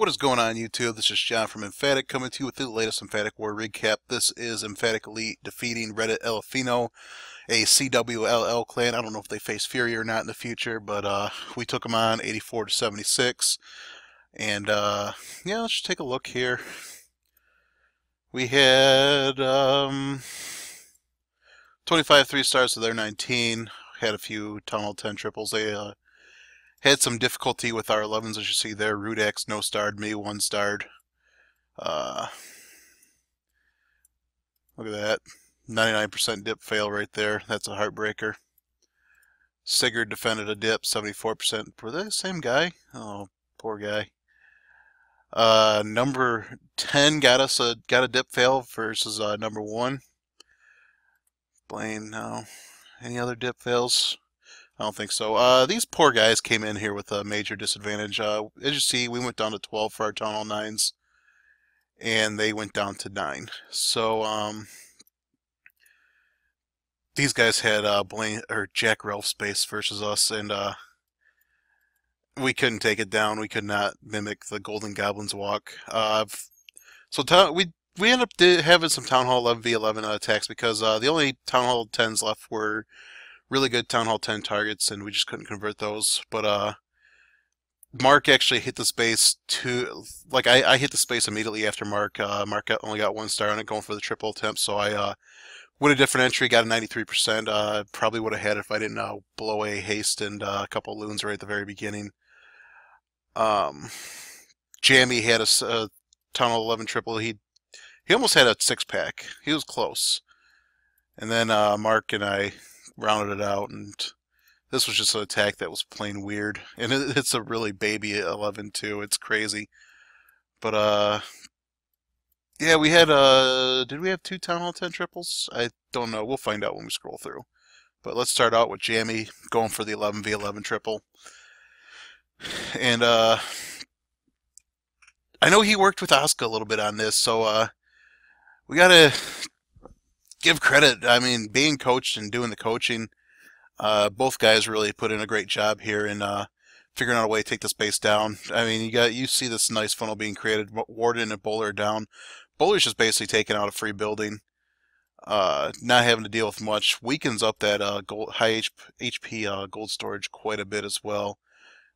What is going on, YouTube? This is John from Emphatic coming to you with the latest Emphatic War recap. This is Emphatic Elite defeating Reddit Elephino, a CWLL clan. I don't know if they face Fury or not in the future, but we took them on 84 to 76. And yeah, let's just take a look here. We had 25 3-stars to their 19. Had a few Town Hall 10 triples. They had some difficulty with our 11s, as you see there. Rudex no-starred me, 1-starred. Look at that. 99% dip fail right there. That's a heartbreaker. Sigurd defended a dip, 74%. Were they the same guy? Oh, poor guy. Number 10 got a dip fail versus number 1. Blaine, no. Any other dip fails? I don't think so. These poor guys came in here with a major disadvantage. As you see, we went down to 12 for our Town Hall 9s, and they went down to 9. So, these guys had Blaine or Jack Ralph space versus us, and we couldn't take it down. We could not mimic the Golden Goblin's walk. We ended up having some Town Hall 11v11 attacks because the only Town Hall 10s left were really good Town Hall 10 targets, and we just couldn't convert those. But Mark actually hit the space I hit the space immediately after Mark. Mark only got 1 star on it, going for the triple attempt. So I went a different entry, got a 93%. Probably would have had it if I didn't blow a haste and a couple loons right at the very beginning. Jammy had a Town Hall 11 triple. He almost had a 6-pack. He was close. And then Mark and I rounded it out, and this was just an attack that was plain weird. And it's a really baby 11 too. It's crazy. But yeah, we had did we have 2 Town Hall 10 triples? I don't know. We'll find out when we scroll through. But let's start out with Jammy going for the 11v11 triple. And I know he worked with Asuka a little bit on this, so we gotta give credit. I mean, being coached and doing the coaching, both guys really put in a great job here in figuring out a way to take the space down. I mean, you see this nice funnel being created. Warden and Bowler are down. Bowler's just basically taking out a free building, not having to deal with much. Weakens up that high HP gold storage quite a bit as well.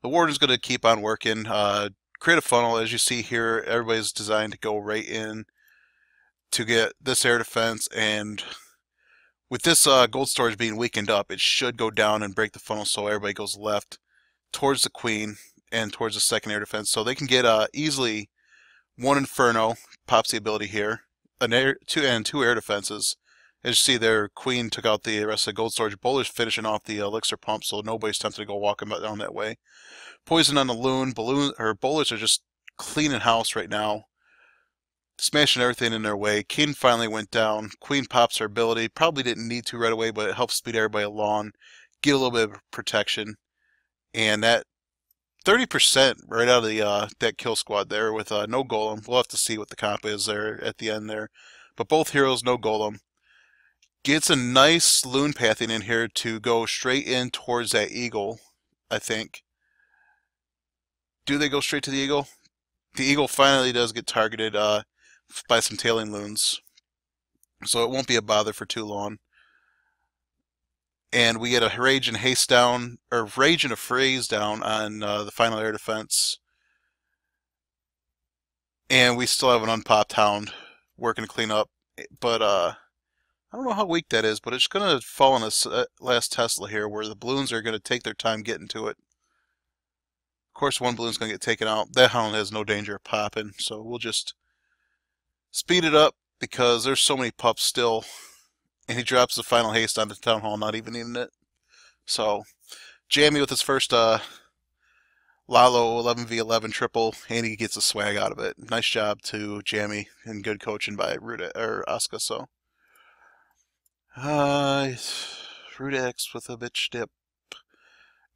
The Warden's going to keep on working. Create a funnel. As you see here, everybody's designed to go right in to get this air defense, and with this gold storage being weakened up, it should go down and break the funnel so everybody goes left towards the Queen and towards the second air defense. So they can get easily 1 Inferno, pops the ability here, two air defenses. As you see there, Queen took out the rest of the gold storage. Bowler's finishing off the elixir pump, so nobody's tempted to go walking down that way. Poison on the loon. Bowlers are just cleaning house right now, smashing everything in their way. King finally went down. Queen pops her ability. Probably didn't need to right away, but it helps speed everybody along, get a little bit of protection. And that 30% right out of the that kill squad there with no golem. We'll have to see what the comp is there at the end there. But both heroes, no golem. Gets a nice loon pathing in here to go straight in towards that eagle, I think. Do they go straight to the eagle? The eagle finally does get targeted by some tailing loons, so it won't be a bother for too long. And we get a rage and haste down, or rage and a freeze down on the final air defense. And we still have an unpopped hound working to clean up, but I don't know how weak that is, but it's going to fall on this last Tesla here, where the balloons are going to take their time getting to it. Of course, one balloon's going to get taken out. That hound has no danger of popping, so we'll just speed it up because there's so many pups still. And he drops the final haste onto Town Hall, not even needing it. So, Jammy with his first Lalo 11v11 triple, and he gets a swag out of it. Nice job to Jammy, and good coaching by Asuka. So, Rudex with a bitch dip.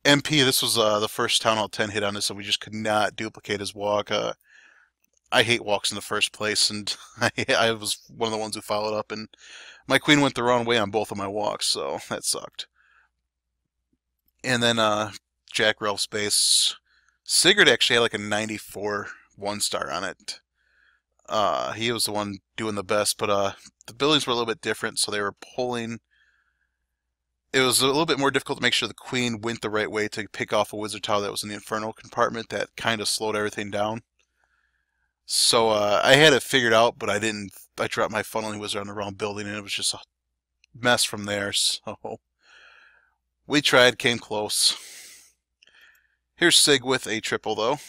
MP, this was the first Town Hall 10 hit on this, so we just could not duplicate his walk. I hate walks in the first place, and I was one of the ones who followed up, and my Queen went the wrong way on both of my walks, so that sucked. And then Jack Ralph space. Sigurd actually had like a 94 1-star on it. He was the one doing the best, but the buildings were a little bit different, so they were pulling. It was a little bit more difficult to make sure the queen went the right way to pick off a wizard tower that was in the Inferno compartment. That kind of slowed everything down. So I had it figured out, but I didn't. I dropped my funneling wizard on the wrong building, and it was just a mess from there. So we tried, came close. Here's Sig with a triple, though.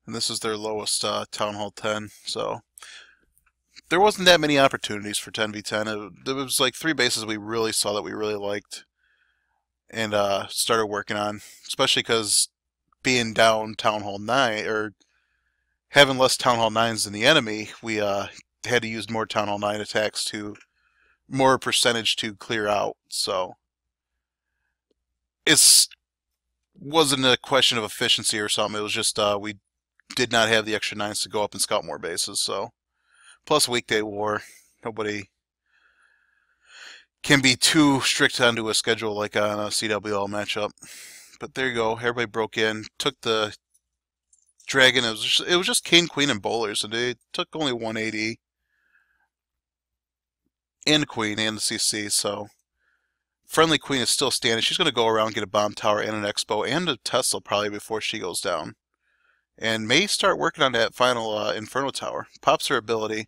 And this is their lowest Town Hall 10, so there wasn't that many opportunities for 10v10. There was like 3 bases we really saw that we really liked and started working on, especially because being down Town Hall 9, or having less Town Hall 9s than the enemy, we had to use more Town Hall 9 attacks to, more percentage to clear out, so it wasn't a question of efficiency or something. It was just we did not have the extra 9s to go up and scout more bases, so. Plus weekday war. Nobody can be too strict onto a schedule like on a CWL matchup. But there you go. Everybody broke in, took the dragon. It was just king, queen, and bowlers, and they took only 180. And queen and the CC, so friendly queen is still standing. She's going to go around and get a bomb tower and an expo and a Tesla probably before she goes down. And may start working on that final Inferno tower. Pops her ability,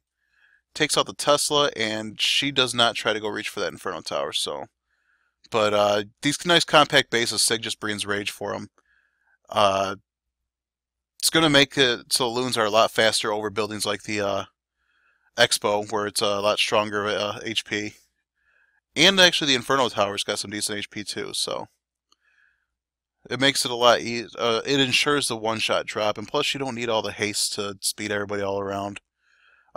takes out the Tesla, and she does not try to go reach for that Inferno tower. So, but these nice compact bases, Sig just brings rage for them. It's going to make it so loons are a lot faster over buildings like the Expo, where it's a lot stronger HP. And actually the Inferno tower's got some decent HP too, so it makes it a lot easier. It ensures the one-shot drop, and plus you don't need all the haste to speed everybody all around.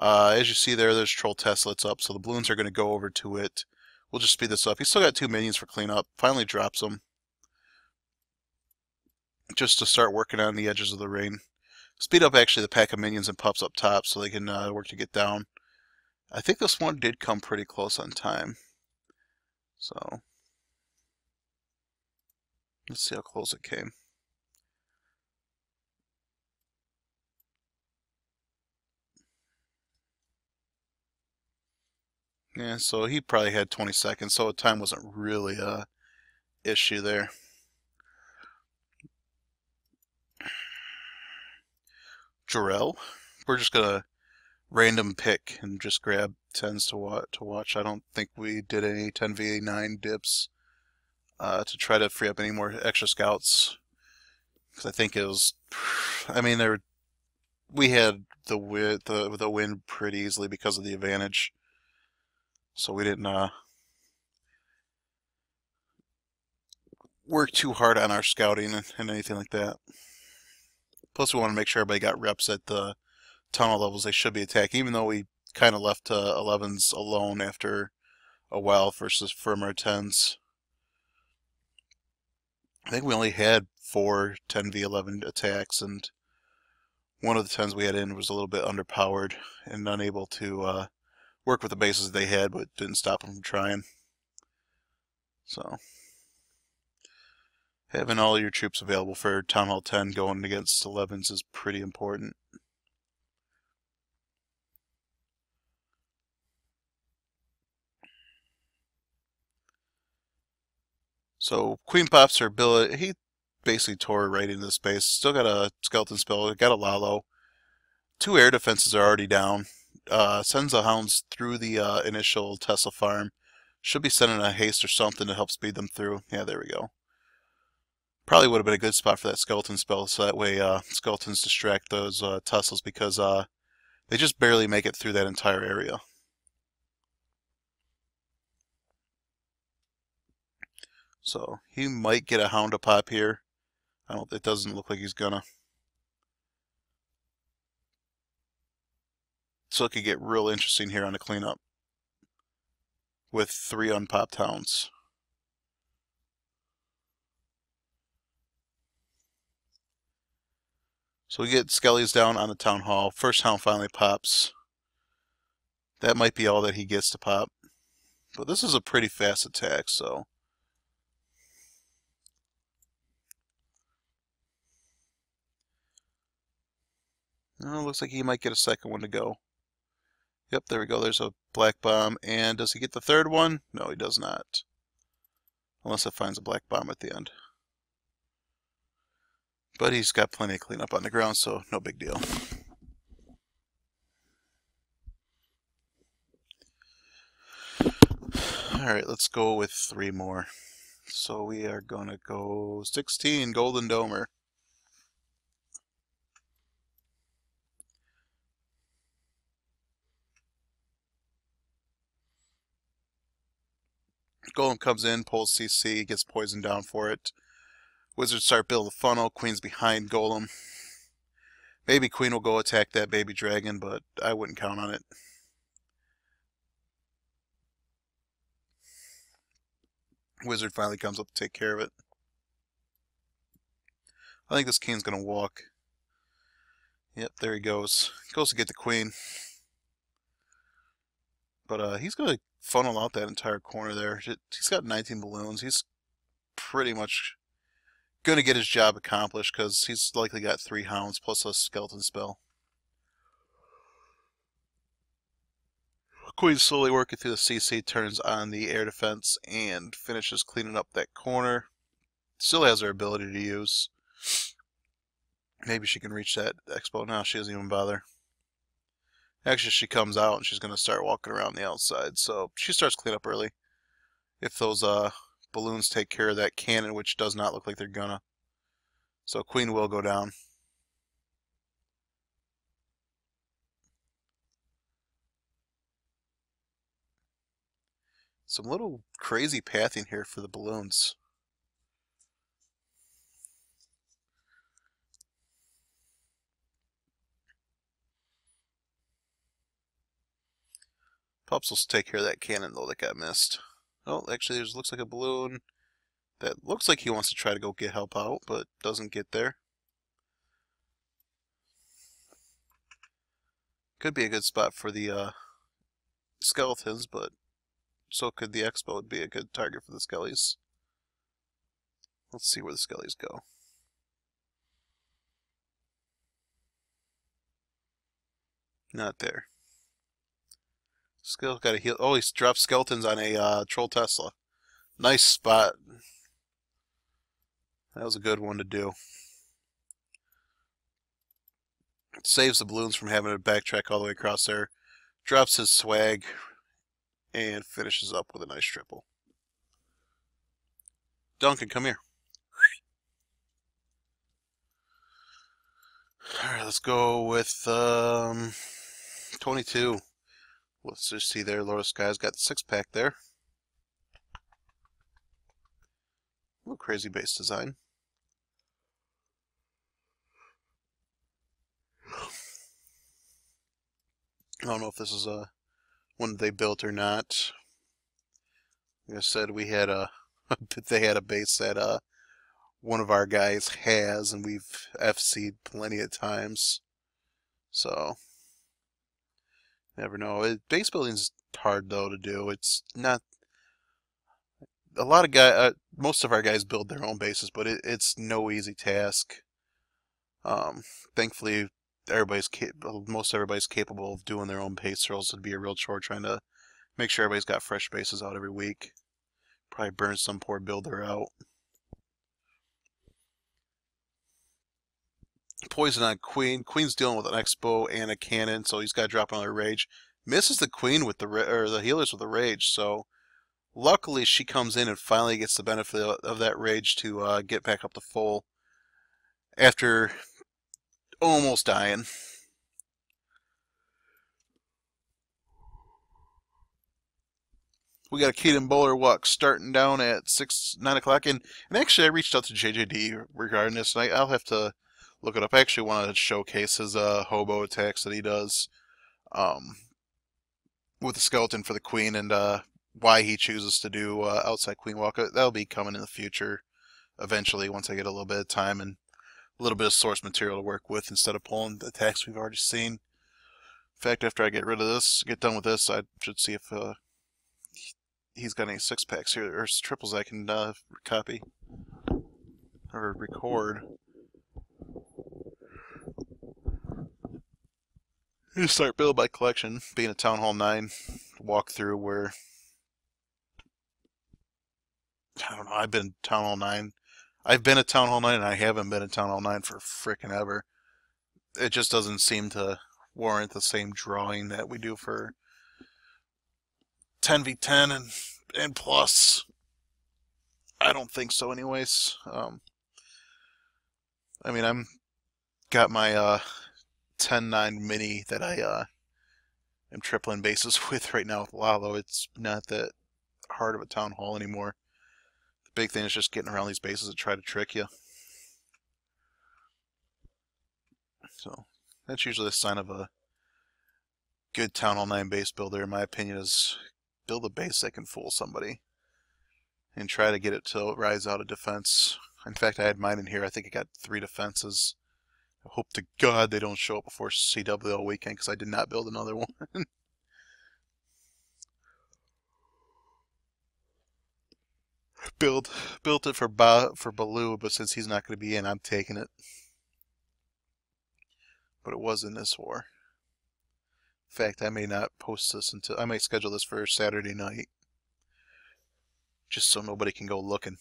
As you see there's Troll Tesla, it's up, so the balloons are going to go over to it. We'll just speed this up. He's still got 2 minions for cleanup. Finally drops them. Just to start working on the edges of the ring. Speed up actually the pack of minions and pups up top so they can work to get down. I think this one did come pretty close on time. So let's see how close it came. Yeah, so he probably had 20 seconds, so time wasn't really a issue there. Jarrell, we're just gonna random pick and just grab 10s to watch. I don't think we did any 10v9 dips to try to free up any more extra scouts, because I think it was, I mean, we had the win pretty easily because of the advantage, so we didn't work too hard on our scouting and anything like that. Plus, we want to make sure everybody got reps at the tunnel levels they should be attacking, even though we kind of left 11s alone after a while versus firmer 10s. I think we only had 4 10v11 attacks, and one of the 10s we had in was a little bit underpowered and unable to work with the bases they had, but didn't stop them from trying. So, having all your troops available for Town Hall 10 going against 11s is pretty important. So Queen pops her ability. He basically tore right into the space. Still got a skeleton spell. Got a Lalo. 2 air defenses are already down. Sends the hounds through the initial Tesla farm. Should be sending a haste or something to help speed them through. Yeah, there we go. Probably would have been a good spot for that skeleton spell, so that way skeletons distract those Teslas, because they just barely make it through that entire area. So he might get a hound to pop here. It doesn't look like he's gonna. So it could get real interesting here on the cleanup with 3 unpopped hounds. So we get Skelly's down on the town hall. First hound finally pops. That might be all that he gets to pop. But this is a pretty fast attack, so Oh, looks like he might get a second one to go. Yep, there we go. There's a black bomb. And does he get the third one? No, he does not. Unless it finds a black bomb at the end. But he's got plenty of cleanup on the ground, so no big deal. Alright, let's go with 3 more. So we are going to go 16, Golden Domer. Golem comes in, pulls CC, gets poisoned down for it. Wizards start building the funnel, Queen's behind Golem. Maybe Queen will go attack that baby dragon, but I wouldn't count on it. Wizard finally comes up to take care of it. I think this king's going to walk. Yep, there he goes. Goes to get the queen. But he's going to funnel out that entire corner there. He's got 19 balloons. He's pretty much going to get his job accomplished because he's likely got 3 hounds plus a skeleton spell. Queen's slowly working through the CC, turns on the air defense, and finishes cleaning up that corner. Still has her ability to use. Maybe she can reach that expo. No, she doesn't even bother. Actually, she comes out and she's going to start walking around the outside. So she starts cleaning up early. If those balloons take care of that cannon, which does not look like they're gonna. So Queen will go down. Some little crazy pathing here for the balloons. Pups will take care of that cannon, though, that got missed. Oh, actually, there looks like a balloon that looks like he wants to try to go get help out, but doesn't get there. Could be a good spot for the skeletons, but so could the expo would be a good target for the skellies. Let's see where the skellies go. Not there. Skill got to heal. Oh, he's dropped skeletons on a troll Tesla. Nice spot. That was a good one to do. It saves the balloons from having to backtrack all the way across there. Drops his swag and finishes up with a nice triple. Duncan, come here. Alright, let's go with 22. Let's just see there. Lord of Sky's got the 6-pack there. A little crazy base design. I don't know if this is one they built or not. Like I said, we had they had a base that one of our guys has, and we've FC'd plenty of times. So never know. Base building's hard though to do. It's not a lot of guys. Most of our guys build their own bases, but it's no easy task. Thankfully, most everybody's capable of doing their own base, or else it'd be a real chore trying to make sure everybody's got fresh bases out every week. Probably burn some poor builder out. Poison on Queen. Queen's dealing with an expo and a cannon, so he's got to drop another rage. Misses the Queen with the healers with the rage. So luckily, she comes in and finally gets the benefit of that rage to get back up to full after almost dying. We got a Keaton Bowler walk starting down at 9 o'clock. And actually, I reached out to JJD regarding this, and I'll have to look it up. I actually wanted to showcase his hobo attacks that he does with the skeleton for the queen, and why he chooses to do outside queen walk. That'll be coming in the future eventually once I get a little bit of time and a little bit of source material to work with instead of pulling the attacks we've already seen. In fact, after I get rid of this, get done with this, I should see if he's got any 6-packs here or triples I can copy or record. You start build by collection, being a Town Hall 9 walkthrough where, I don't know, I've been Town Hall 9. I've been a Town Hall 9 and I haven't been a Town Hall 9 for frickin' ever. It just doesn't seem to warrant the same drawing that we do for 10v10 and plus. I don't think so anyways. I mean, I'm got my 10-9 mini that I am tripling bases with right now with Lalo. It's not that hard of a town hall anymore. The big thing is just getting around these bases and try to trick you. So that's usually a sign of a good Town Hall 9 base builder, in my opinion, is build a base that can fool somebody and try to get it to rise out of defense. In fact, I had mine in here. I think it got 3 defenses. I hope to God they don't show up before CWL weekend because I did not build another one. Built it for Baloo, but since he's not going to be in, I'm taking it. But it was in this war. In fact, I may not post this until I might schedule this for Saturday night, just so nobody can go looking.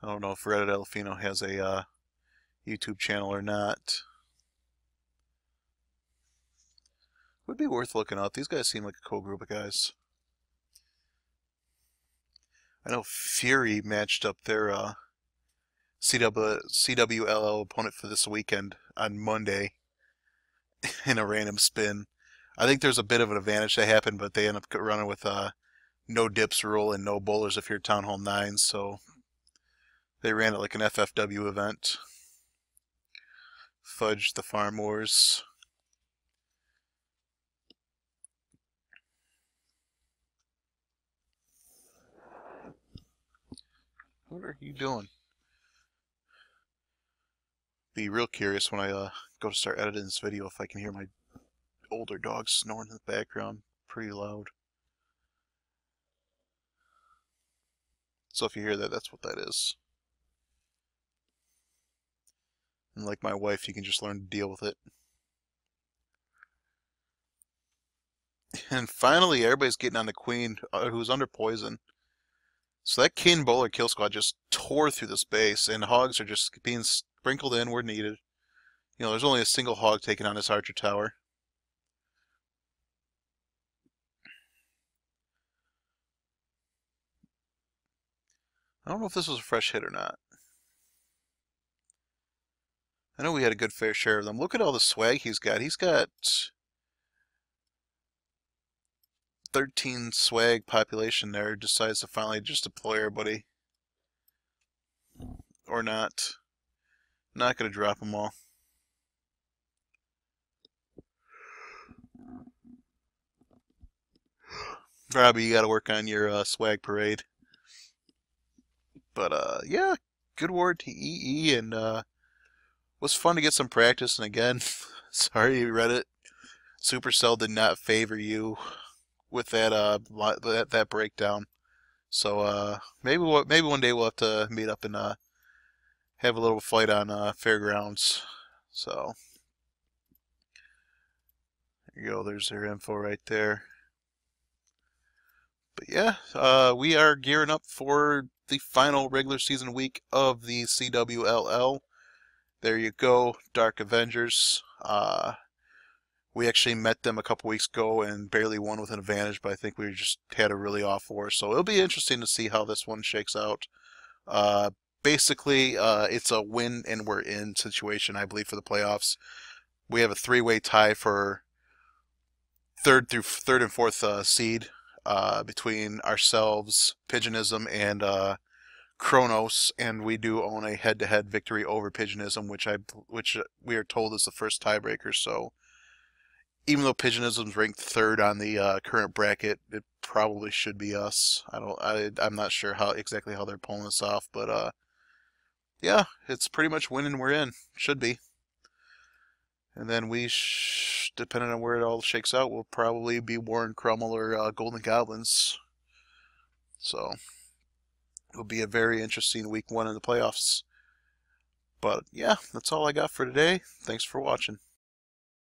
I don't know if Reddit Elephino has a YouTube channel or not. Would be worth looking out. These guys seem like a cool group of guys. I know Fury matched up their CWLL opponent for this weekend on Monday in a random spin. I think there's a bit of an advantage that happened, but they end up running with no dips rule and no bowlers if you're Town Hall 9, so they ran it like an FFW event. Fudge the Farm Wars. What are you doing? Be real curious when I go to start editing this video if I can hear my older dog snoring in the background pretty loud. So if you hear that, that's what that is. And like my wife, you can just learn to deal with it. And finally, everybody's getting on the queen, who's under poison. So that king bowler kill squad just tore through this base, and hogs are just being sprinkled in where needed. You know, there's only a single hog taking on this archer tower. I don't know if this was a fresh hit or not. I know we had a good fair share of them. Look at all the swag he's got. He's got 13 swag population there. Decides to finally just deploy everybody. Or not. Not going to drop them all. Robbie, you got to work on your swag parade. But yeah, good ward to EE, and was fun to get some practice. And again, sorry Reddit, Supercell did not favor you with that that breakdown. So maybe one day we'll have to meet up and have a little fight on Fairgrounds. So there you go. There's their info right there. But yeah, we are gearing up for the final regular season week of the CWLL. There you go, Dark Avengers. We actually met them a couple weeks ago and barely won with an advantage, but I think we just had a really off war. So it'll be interesting to see how this one shakes out. Basically, it's a win and we're in situation, I believe, for the playoffs. We have a 3-way tie for third and fourth seed. Between ourselves, Pigeonism, and Kronos, and we do own a head-to-head victory over Pigeonism, which we are told is the first tiebreaker. So even though Pigeonism's ranked third on the current bracket, it probably should be us. I'm not sure exactly how they're pulling this off, but yeah, it's pretty much winning we're in. Should be. And then depending on where it all shakes out, we'll probably be Warren Crummel or Golden Goblins. So it'll be a very interesting week 1 in the playoffs. But yeah, that's all I got for today. Thanks for watching.